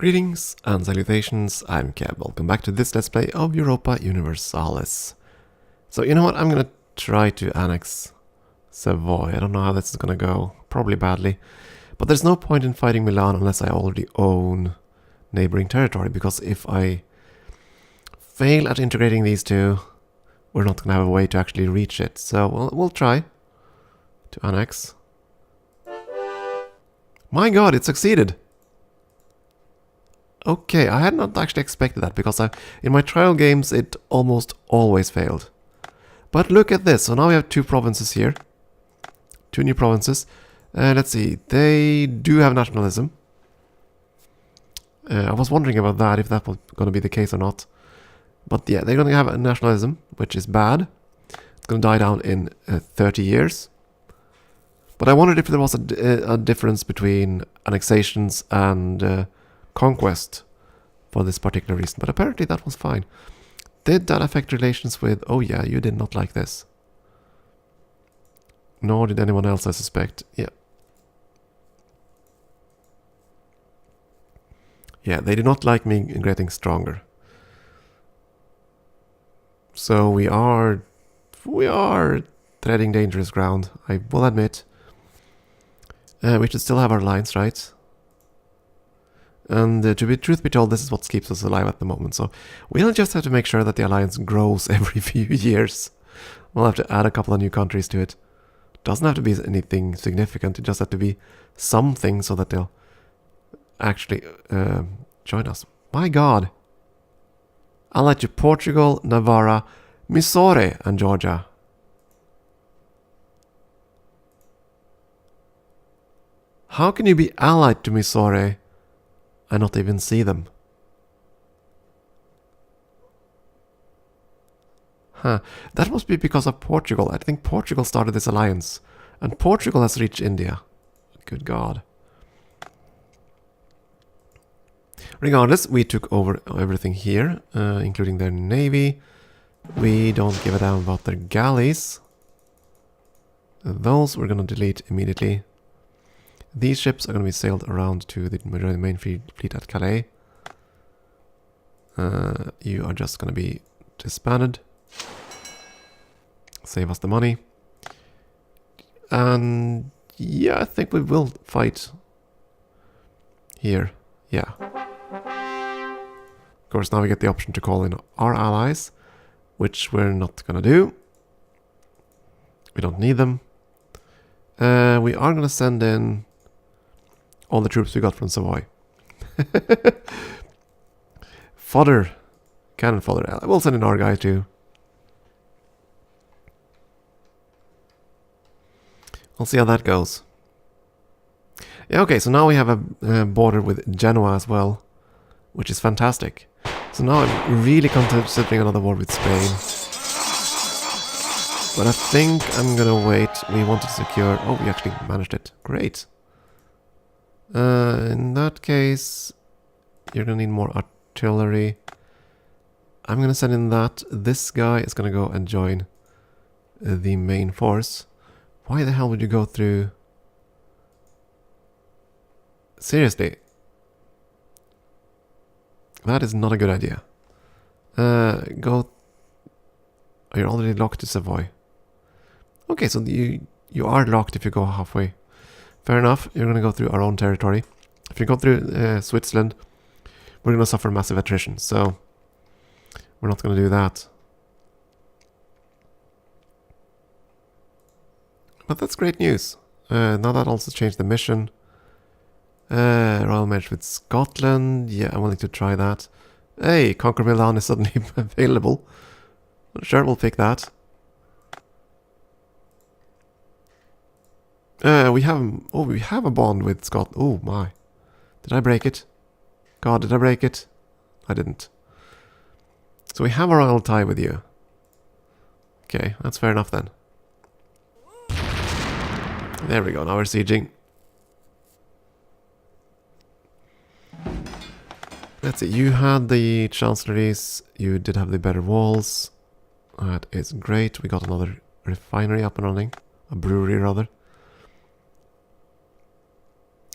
Greetings and salutations, I'm Keb. Welcome back to this Let's Play of Europa Universalis. So, you know what, I'm gonna try to annex Savoy. I don't know how that's gonna go, probably badly. But there's no point in fighting Milan unless I already own neighboring territory, because if I fail at integrating these two, we're not gonna have a way to actually reach it. So, we'll try to annex. My god, it succeeded! Okay, I had not actually expected that, because in my trial games it almost always failed. But look at this, so now we have two provinces here. Two new provinces. Let's see, they do have nationalism. I was wondering about that, if that was going to be the case or not. But yeah, they're going to have a nationalism, which is bad. It's going to die down in 30 years. But I wondered if there was a difference between annexations and conquest for this particular reason, but apparently that was fine. Did that affect relations with... Oh yeah, you did not like this. Nor did anyone else, I suspect. Yeah. Yeah, they do not like me getting stronger. So we are treading dangerous ground, I will admit. We should still have our lines, right? And truth be told, this is what keeps us alive at the moment. So we'll just have to make sure that the alliance grows every few years. We'll have to add a couple of new countries to it. Doesn't have to be anything significant. It just have to be something so that they'll actually join us. My god. Allied to Portugal, Navarra, Mysore, and Georgia. How can you be allied to Mysore and not even see them? Huh. That must be because of Portugal. I think Portugal started this alliance. And Portugal has reached India. Good god. Regardless, we took over everything here, including their navy. We don't give a damn about their galleys. Those we're going to delete immediately. These ships are going to be sailed around to the main fleet at Calais. You are just going to be disbanded. Save us the money. And yeah, I think we will fight here. Yeah. Of course, now we get the option to call in our allies, which we're not going to do. We don't need them. We are going to send in all the troops we got from Savoy. Fodder. Cannon fodder. We'll send in our guy too. We'll see how that goes. Yeah, okay, so now we have a border with Genoa as well, which is fantastic. So now I'm really considering another war with Spain. But I think I'm gonna wait. We want to secure... Oh, we actually managed it. Great. In that case, you're gonna need more artillery. I'm gonna send in that. This guy is gonna go and join the main force. Why the hell would you go through... Seriously. That is not a good idea. Go... Oh, you're already locked to Savoy. Okay, so you are locked if you go halfway. Fair enough, you're going to go through our own territory. If you go through Switzerland, we're going to suffer massive attrition, so we're not going to do that. But that's great news. Now that also changed the mission. Royal marriage with Scotland. Yeah, I'm willing to try that. Hey, Conquer Milan is suddenly available. Sure, we'll pick that. We have a bond with Scotland. Oh my. Did I break it? God, did I break it? I didn't. So we have a royal tie with you. Okay, that's fair enough then. There we go, now we're sieging. Let's see, you had the chancelleries, you did have the better walls. That is great, we got another refinery up and running. A brewery rather.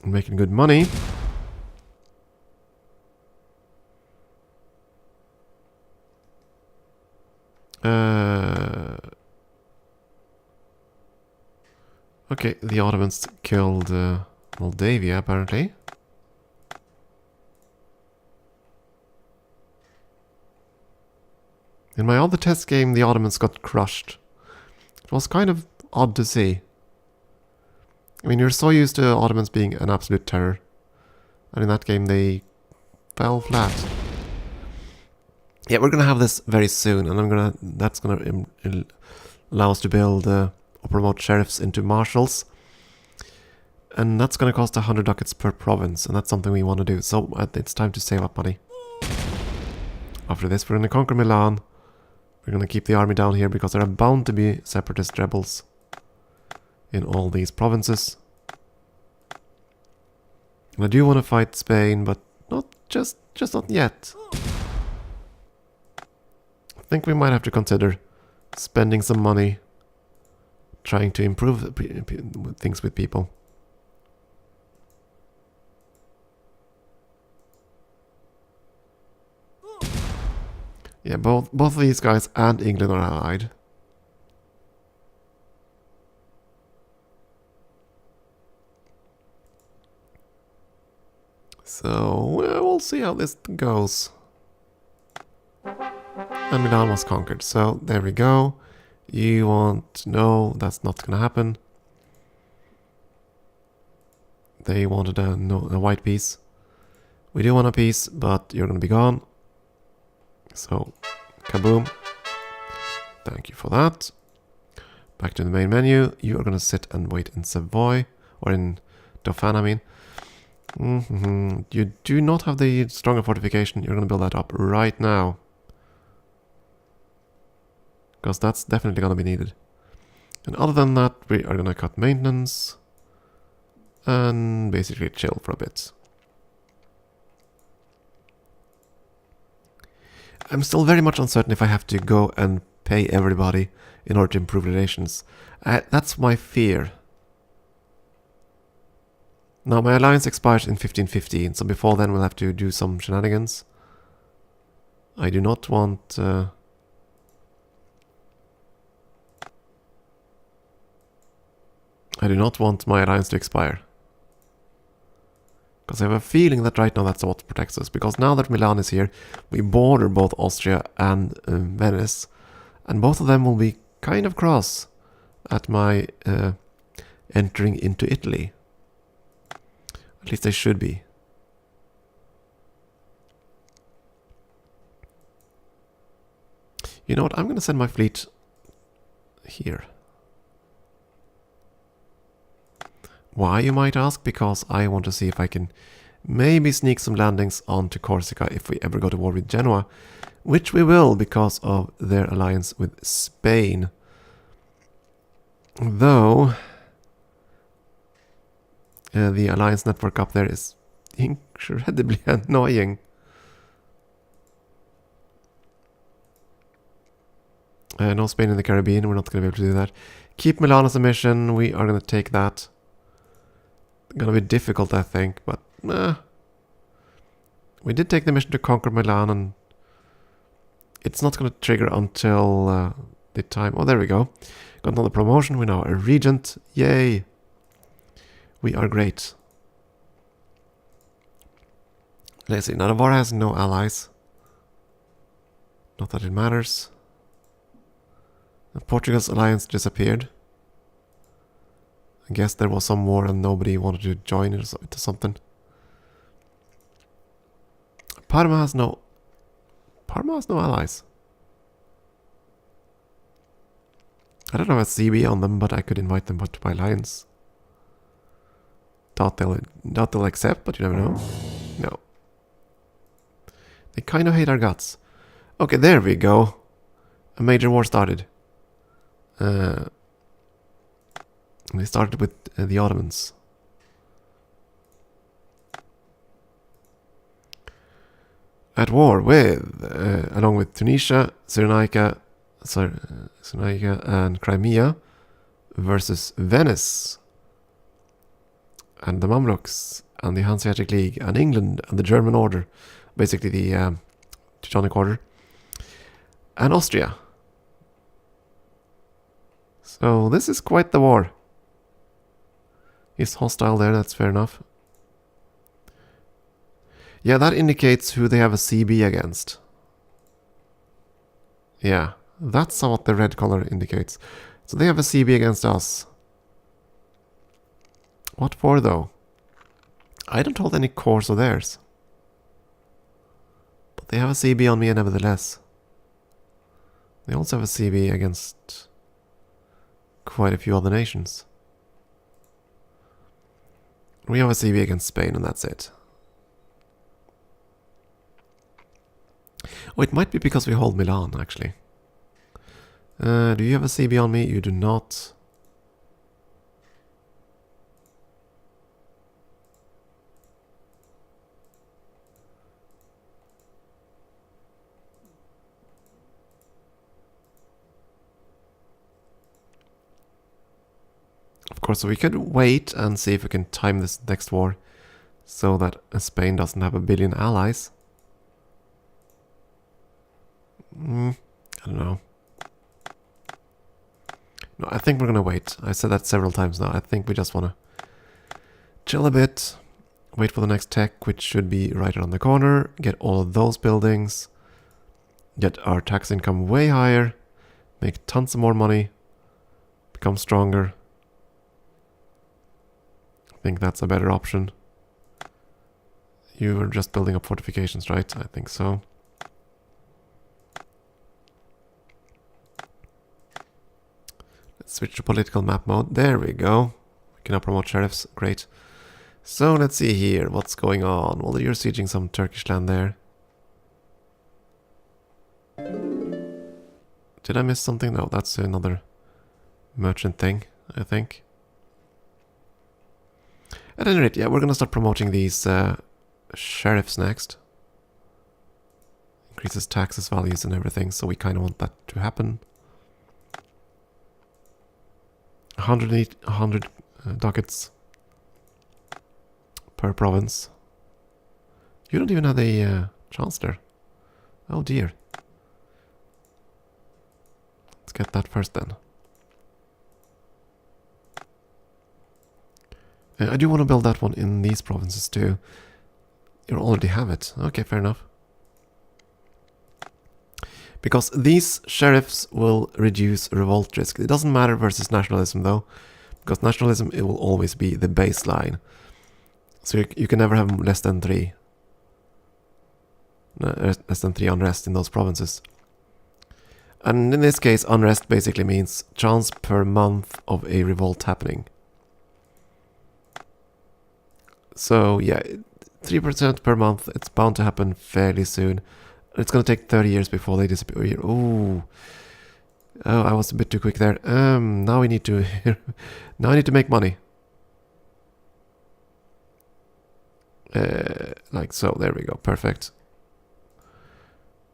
Making good money. Okay, the Ottomans killed Moldavia, apparently. In my other test game, the Ottomans got crushed. It was kind of odd to see. I mean, you're so used to Ottomans being an absolute terror. And in that game, they fell flat. Yeah, we're gonna have this very soon, and that's gonna allow us to build or promote sheriffs into marshals. And that's gonna cost 100 ducats per province, and that's something we want to do. So it's time to save up money. After this, we're gonna conquer Milan. We're gonna keep the army down here because there are bound to be separatist rebels in all these provinces. And I do want to fight Spain, but not just not yet. I think we might have to consider spending some money trying to improve things with people. Yeah, both of these guys and England are allied. So, we'll see how this goes. And Milan was conquered, so there we go. You want... No, that's not gonna happen. They wanted a white piece. We do want a piece, but you're gonna be gone. So, kaboom. Thank you for that. Back to the main menu. You are gonna sit and wait in Savoy, or in Dauphin, I mean. You do not have the stronger fortification. You're gonna build that up right now. Because that's definitely gonna be needed. And other than that, we are gonna cut maintenance. And basically chill for a bit. I'm still very much uncertain if I have to go and pay everybody in order to improve relations. That's my fear. Now, my alliance expires in 1515, so before then we'll have to do some shenanigans. I do not want... I do not want my alliance to expire. Because I have a feeling that right now that's what protects us. Because now that Milan is here, we border both Austria and Venice. And both of them will be kind of cross at my entering into Italy. At least they should be. You know what? I'm going to send my fleet here. Why, you might ask? Because I want to see if I can maybe sneak some landings onto Corsica if we ever go to war with Genoa, which we will because of their alliance with Spain. Though the alliance network up there is incredibly annoying. No Spain in the Caribbean, we're not going to be able to do that. Keep Milan as a mission, we are going to take that. Gonna be difficult, I think, but we did take the mission to conquer Milan, and it's not gonna trigger until the time. Oh, there we go. Got another promotion. We're now a regent. Yay! We are great. Let's see. Now Navarre has no allies. Not that it matters. And Portugal's alliance disappeared. I guess there was some war and nobody wanted to join it or something. Parma has no allies. I don't have a CB on them, but I could invite them to my alliance. Doubt they'll accept, but you never know. No. They kind of hate our guts. Okay, there we go. A major war started. They started with the Ottomans. At war with, along with Tunisia, Cyrenaica and Crimea versus Venice and the Mamluks and the Hanseatic League and England and the German Order, basically the Teutonic Order, and Austria. So this is quite the war. He's hostile there, that's fair enough. Yeah, that indicates who they have a CB against. Yeah, that's what the red color indicates. So they have a CB against us. What for, though? I don't hold any cores of theirs. But they have a CB on me nevertheless. They also have a CB against quite a few other nations. We have a CB against Spain and that's it. Oh, it might be because we hold Milan, actually. Do you have a CB on me? You do not. Of course, we could wait and see if we can time this next war so that Spain doesn't have a billion allies. I don't know. No, I think we're gonna wait. I said that several times now. I think we just wanna chill a bit, wait for the next tech, which should be right around the corner, get all of those buildings, get our tax income way higher, make tons of more money, become stronger. I think that's a better option. You were just building up fortifications, right? I think so. Let's switch to political map mode. There we go. We can now promote sheriffs. Great. So let's see here. What's going on? Well, you're sieging some Turkish land there. Did I miss something? No, that's another merchant thing, I think. At any rate, yeah, we're gonna start promoting these sheriffs next. Increases taxes, values and everything, so we kind of want that to happen. 100 ducats per province. You don't even have the chancellor. Oh dear. Let's get that first then. I do want to build that one in these provinces too. You already have it. Okay, fair enough. Because these sheriffs will reduce revolt risk. It doesn't matter versus nationalism though. Because nationalism, it will always be the baseline. So you can never have less than 3. Less than 3 unrest in those provinces. And in this case, unrest basically means chance per month of a revolt happening. So yeah, 3% per month, it's bound to happen fairly soon. It's gonna take 30 years before they disappear. Ooh. Oh, I was a bit too quick there. Now we need to... now I need to make money. Like so, there we go, perfect.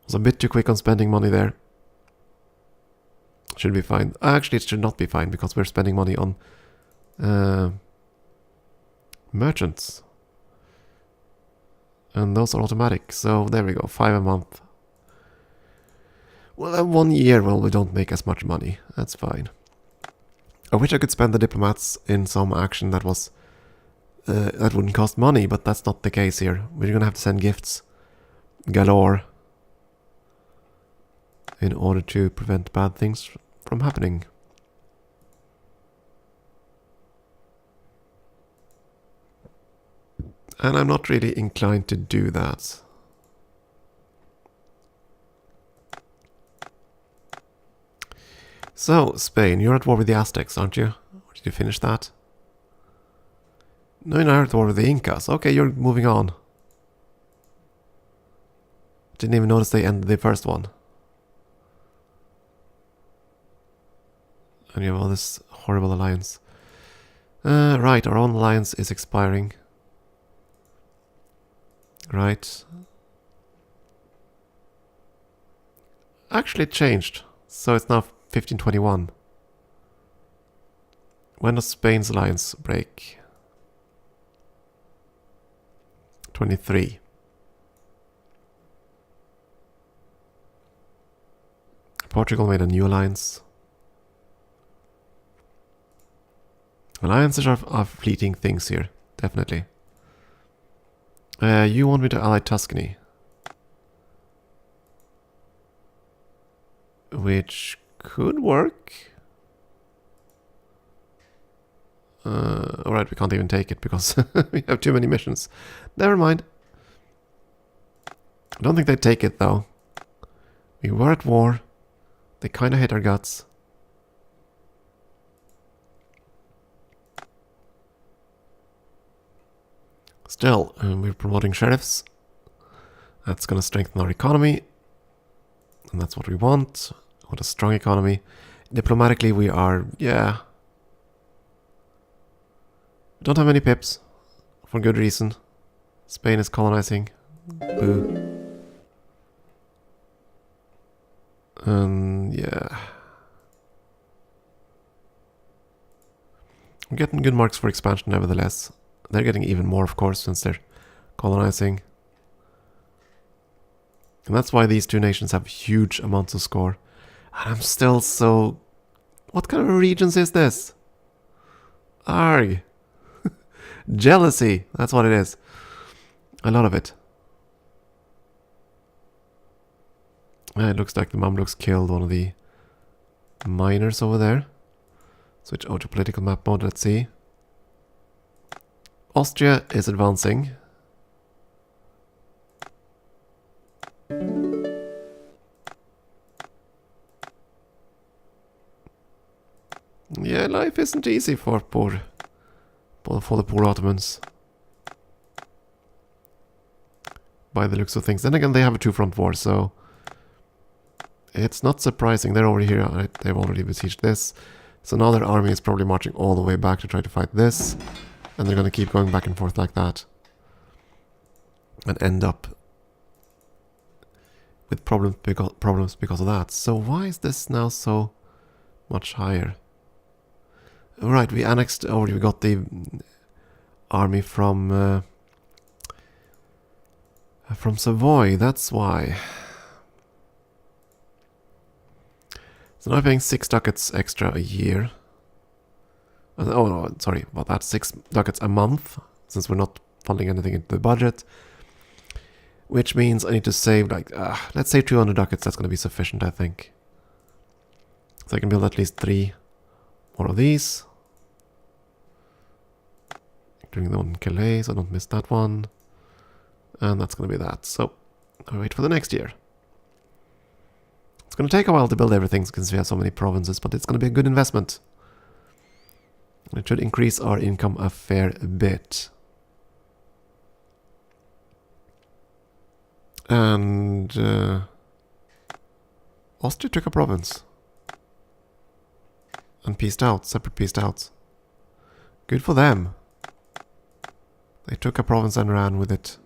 Was a bit too quick on spending money there. Should be fine. Actually, it should not be fine because we're spending money on merchants. And those are automatic, so there we go, 5 a month. Well, 1 year, well, we don't make as much money. That's fine. I wish I could spend the diplomats in some action that was that wouldn't cost money, but that's not the case here. We're gonna have to send gifts galore in order to prevent bad things from happening. And I'm not really inclined to do that. So, Spain, you're at war with the Aztecs, aren't you? Or did you finish that? No, you're not at war with the Incas. Okay, you're moving on. Didn't even notice they ended the first one. And you have all this horrible alliance. Right, our own alliance is expiring. Right. Actually, it changed. So it's now 1521. When does Spain's alliance break? 23. Portugal made a new alliance. Alliances are fleeting things here, definitely. You want me to ally Tuscany. Which could work. Alright, we can't even take it because we have too many missions. Never mind. I don't think they'd take it though. We were at war. They kind of hate our guts. Still, we're promoting sheriffs. That's going to strengthen our economy. And that's what we want. We want a strong economy. Diplomatically, we are, yeah. We don't have many pips. For good reason. Spain is colonizing. Boo. Yeah. We're getting good marks for expansion nevertheless. They're getting even more, of course, since they're colonizing. And that's why these two nations have huge amounts of score. And I'm still so... What kind of regions is this? Arg. Jealousy. That's what it is. A lot of it. It looks like the Mamluks killed one of the miners over there. Switch over to political map mode, let's see. Austria is advancing. Yeah, life isn't easy for the poor Ottomans. By the looks of things. Then again, they have a two-front war, so it's not surprising. They're already here. Right? They've already besieged this. So now their army is probably marching all the way back to try to fight this. And they're going to keep going back and forth like that. And end up with problems because of that. So why is this now so much higher? Right, we annexed, or we got the army from Savoy, that's why. So now I'm paying 6 ducats extra a year. Oh no, sorry about that, 6 ducats a month, since we're not funding anything into the budget. Which means I need to save like, let's say 200 ducats, that's going to be sufficient, I think. So I can build at least 3 more of these. Doing the one in Calais, so I don't miss that one. And that's going to be that. So I'll wait for the next year. It's going to take a while to build everything since we have so many provinces, but it's going to be a good investment. It should increase our income a fair bit. And Austria took a province. And pieced out, separate pieced out. Good for them. They took a province and ran with it.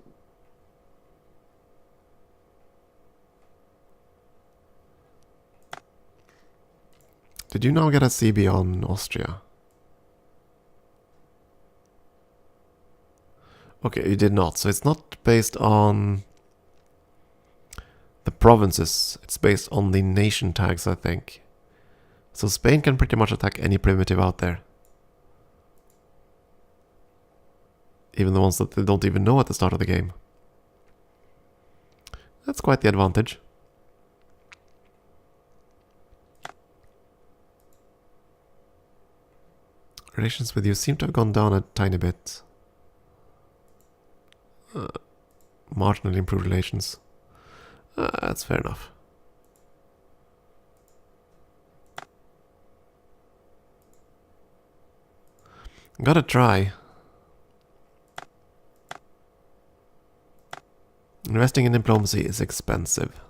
Did you now get a CB on Austria? Okay, you did not. So it's not based on the provinces. It's based on the nation tags, I think. So Spain can pretty much attack any primitive out there. Even the ones that they don't even know at the start of the game. That's quite the advantage. Relations with you seem to have gone down a tiny bit. Marginally improved relations. That's fair enough. Gotta try. Investing in diplomacy is expensive.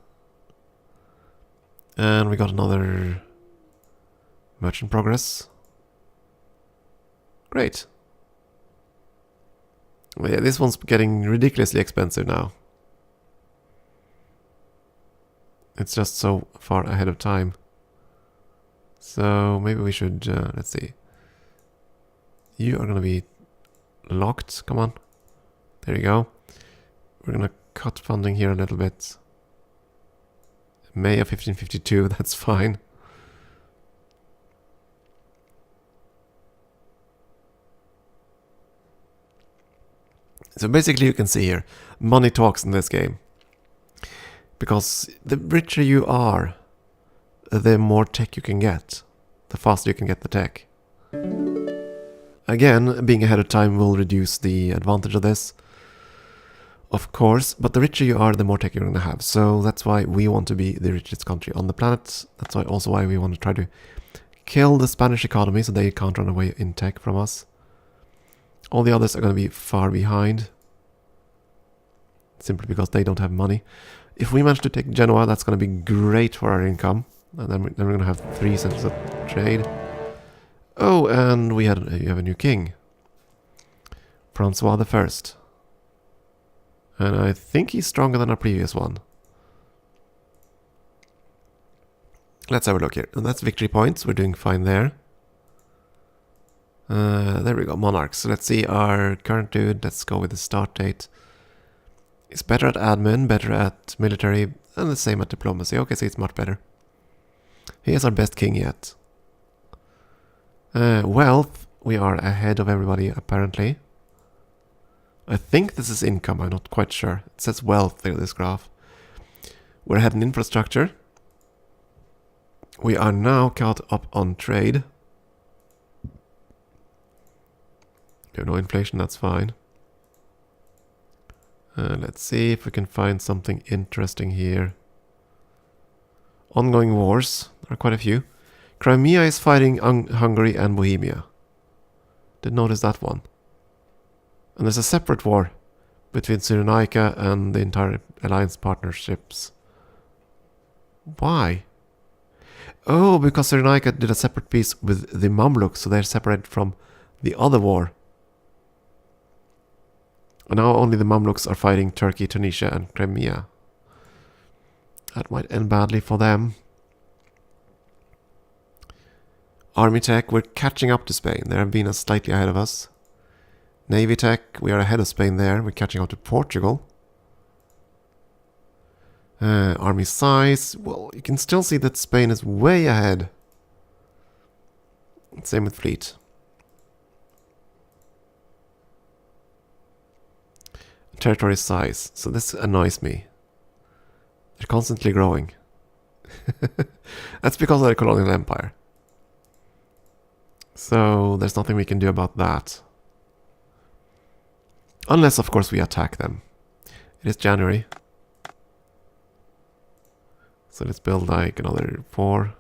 And we got another merchant progress. Great. Well, yeah, this one's getting ridiculously expensive now. It's just so far ahead of time. So maybe we should, let's see. You are going to be locked. Come on. There you go. We're going to cut funding here a little bit. May of 1552, that's fine. So basically you can see here, money talks in this game. Because the richer you are, the more tech you can get. The faster you can get the tech. Again, being ahead of time will reduce the advantage of this. Of course, but the richer you are, the more tech you're going to have. So that's why we want to be the richest country on the planet. That's also why we want to try to kill the Spanish economy so they can't run away in tech from us. All the others are going to be far behind. Simply because they don't have money. If we manage to take Genoa, that's going to be great for our income. And then we're going to have 3 centers of trade. Oh, and you have a new king. Francois the First. And I think he's stronger than our previous one. Let's have a look here. And that's victory points. We're doing fine there. There we go, monarchs. So let's see our current dude. Let's go with the start date. He's better at admin, better at military, and the same at diplomacy. Okay, so it's much better. He is our best king yet. Wealth, we are ahead of everybody apparently. I think this is income, I'm not quite sure. It says wealth in this graph. We're ahead in infrastructure. We are now caught up on trade. We have no inflation, that's fine. Let's see if we can find something interesting here. Ongoing wars. There are quite a few. Crimea is fighting Hungary and Bohemia. Did notice that one. And there's a separate war between Cyrenaica and the entire alliance partnerships. Why? Oh, because Cyrenaica did a separate peace with the Mamluks, so they're separated from the other war. And now only the Mamluks are fighting Turkey, Tunisia and Crimea. That might end badly for them. Army tech, we're catching up to Spain. They have been slightly ahead of us. Navy tech, we are ahead of Spain there. We're catching up to Portugal. Army size, well, you can still see that Spain is way ahead. Same with fleet. Territory size, so this annoys me. They're constantly growing. That's because of the colonial empire. So there's nothing we can do about that. Unless, of course, we attack them. It is January. So let's build like another 4.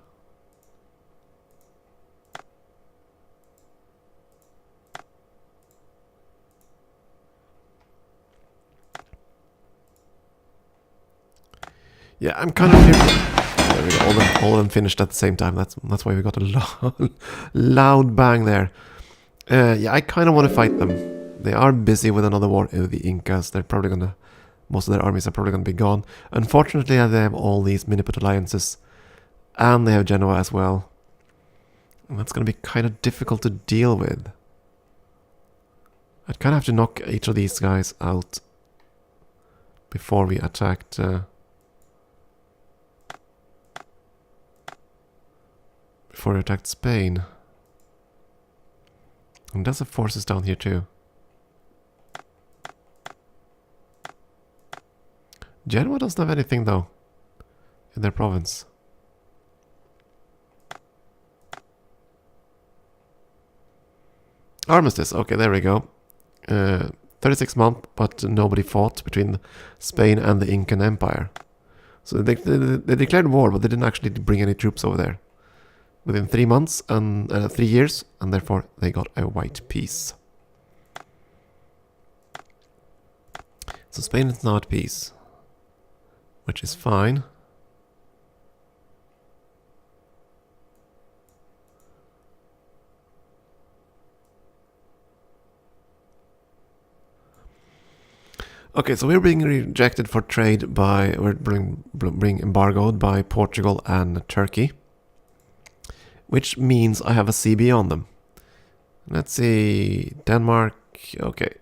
Yeah, I'm kind of... There we go, all of them finished at the same time. That's why we got a loud bang there. Yeah, I kind of want to fight them. They are busy with another war with the Incas. They're probably gonna... Most of their armies are probably gonna be gone. Unfortunately, they have all these mini-put alliances. And they have Genoa as well. And that's gonna be kind of difficult to deal with. I'd kind of have to knock each of these guys out before we attacked... before we attacked Spain. And there's the forces down here too. Genoa doesn't have anything though in their province. Armistice, okay, there we go. 36 months, but nobody fought between Spain and the Incan Empire. So they declared war, but they didn't actually bring any troops over there. Within 3 months and 3 years, and therefore they got a white peace. So Spain is now at peace, which is fine. Okay, so we're being rejected for trade by, we're being embargoed by Portugal and Turkey. Which means I have a CB on them. Let's see, Denmark, okay.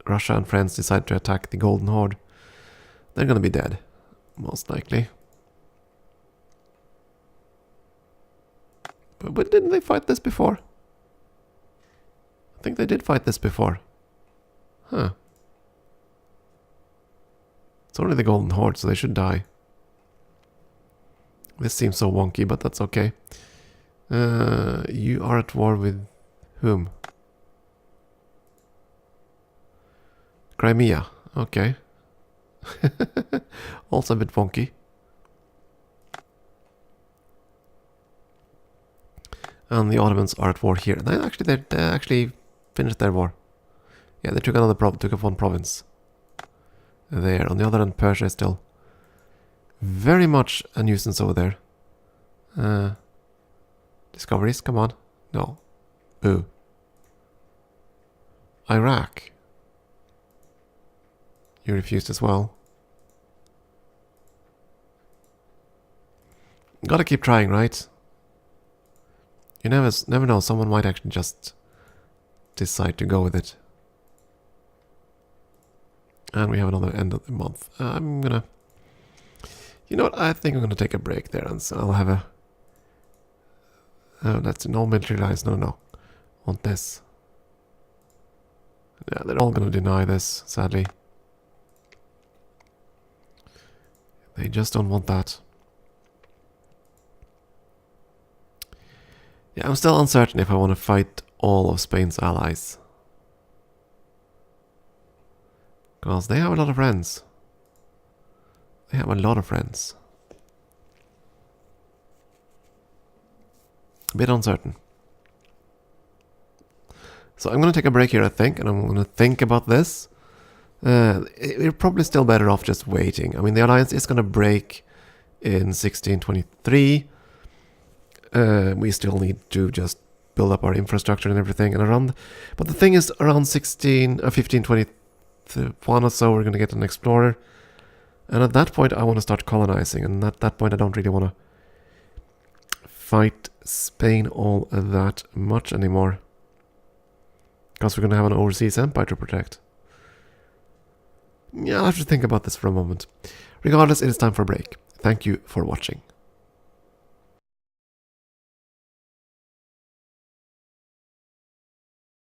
Russia and France decide to attack the Golden Horde. They're gonna be dead, most likely. But didn't they fight this before? I think they did fight this before. Huh. It's only the Golden Horde, so they should die. This seems so wonky, but that's okay. You are at war with whom? Crimea. Okay. Also a bit wonky. And the Ottomans are at war here. They actually finished their war. Yeah, they took took up one province. There. On the other hand, Persia is still very much a nuisance over there. Discoveries, come on. No. Boo. Iraq. You refused as well. Gotta keep trying, right? You never know, someone might actually just decide to go with it. And we have another end of the month. I'm gonna... You know what, I think I'm gonna take a break there, and so I'll have a... Oh, that's no military lines, no. Want this. Yeah, they're all gonna deny this, sadly. They just don't want that. Yeah, I'm still uncertain if I want to fight all of Spain's allies. Because they have a lot of friends. They have a lot of friends. A bit uncertain. So I'm going to take a break here, I think, and I'm going to think about this. We're probably still better off just waiting. I mean, the alliance is going to break in 1623. We still need to just build up our infrastructure and everything. But the thing is, around 1521 or so, we're going to get an explorer. And at that point, I want to start colonizing. And at that point, I don't really want to fight Spain all that much anymore. Because we're going to have an overseas empire to protect. Yeah, I'll have to think about this for a moment. Regardless, it is time for a break. Thank you for watching.